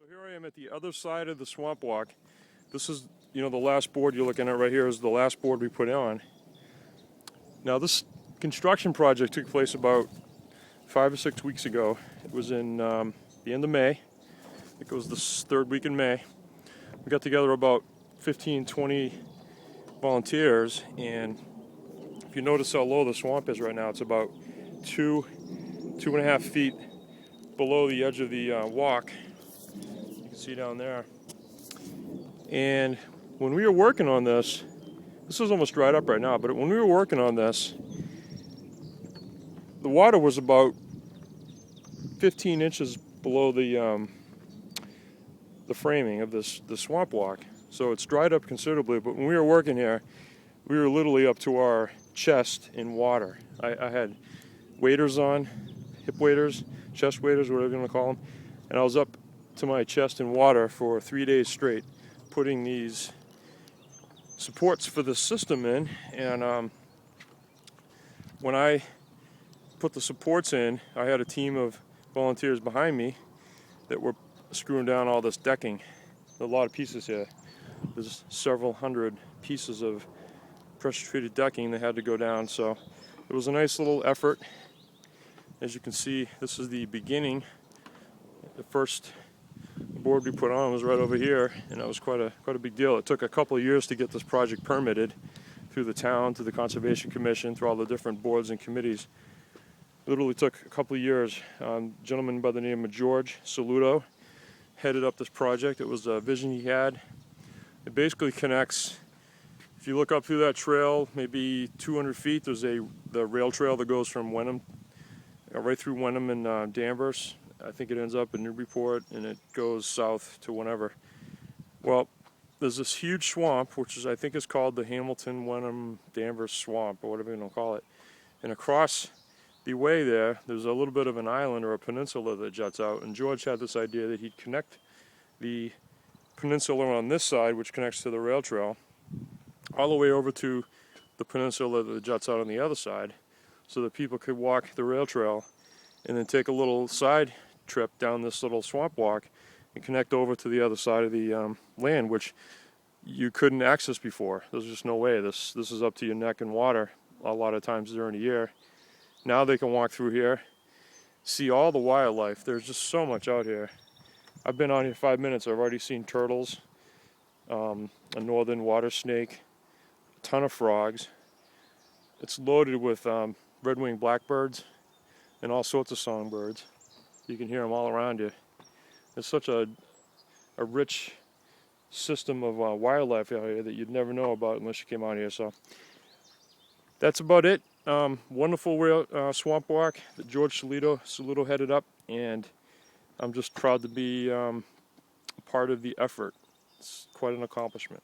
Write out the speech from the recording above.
Here I am at the other side of the Swampwalk. This is, the last board you're looking at right here is the last board we put on. Now this construction project took place about 5 or 6 weeks ago. It was in the end of May. I think it was the third week in May. We got together about 15, 20 volunteers, and if you notice how low the swamp is right now, it's about 2.5 feet below the edge of the walk. You can see down there. And when we were working on this is almost dried up right now, but when we were working on this, the water was about 15 inches below the framing of the swamp walk. So it's dried up considerably, but when we were working here, we were literally up to our chest in water. I had waders on, hip waders, chest waders, whatever you want to call them, and I was up to my chest in water for 3 days straight, putting these supports for the system in. And when I put the supports in, I had a team of volunteers behind me that were screwing down all this decking. A lot of pieces here. There's several hundred pieces of pressure-treated decking that had to go down, so it was a nice little effort. As you can see, this is the beginning. The first board we put on was right over here, and that was quite a big deal. It took a couple of years to get this project permitted through the town, through the Conservation Commission, through all the different boards and committees. Literally took a couple of years. A gentleman by the name of George Saluto headed up this project. It was a vision he had. It basically connects, if you look up through that trail, maybe 200 feet, there's the rail trail that goes from Wenham, right through Wenham and Danvers. I think it ends up in Newburyport, and it goes south to whenever. Well, there's this huge swamp, which I think is called the Hamilton Wenham Danvers Swamp, or whatever you want to call it. And across the way there's a little bit of an island or a peninsula that juts out, and George had this idea that he'd connect the peninsula on this side, which connects to the rail trail, all the way over to the peninsula that juts out on the other side, so that people could walk the rail trail and then take a little side trip down this little swamp walk and connect over to the other side of the land, which you couldn't access before. There's just no way. This is up to your neck in water a lot of times during the year. Now they can walk through here, see all the wildlife. There's just so much out here. I've been on here 5 minutes. I've already seen turtles, a northern water snake, a ton of frogs. It's loaded with red-winged blackbirds and all sorts of songbirds. You can hear them all around you. It's such a rich system of wildlife out here that you'd never know about unless you came out here. So that's about it. Wonderful swamp walk that George Saluto headed up, and I'm just proud to be part of the effort. It's quite an accomplishment.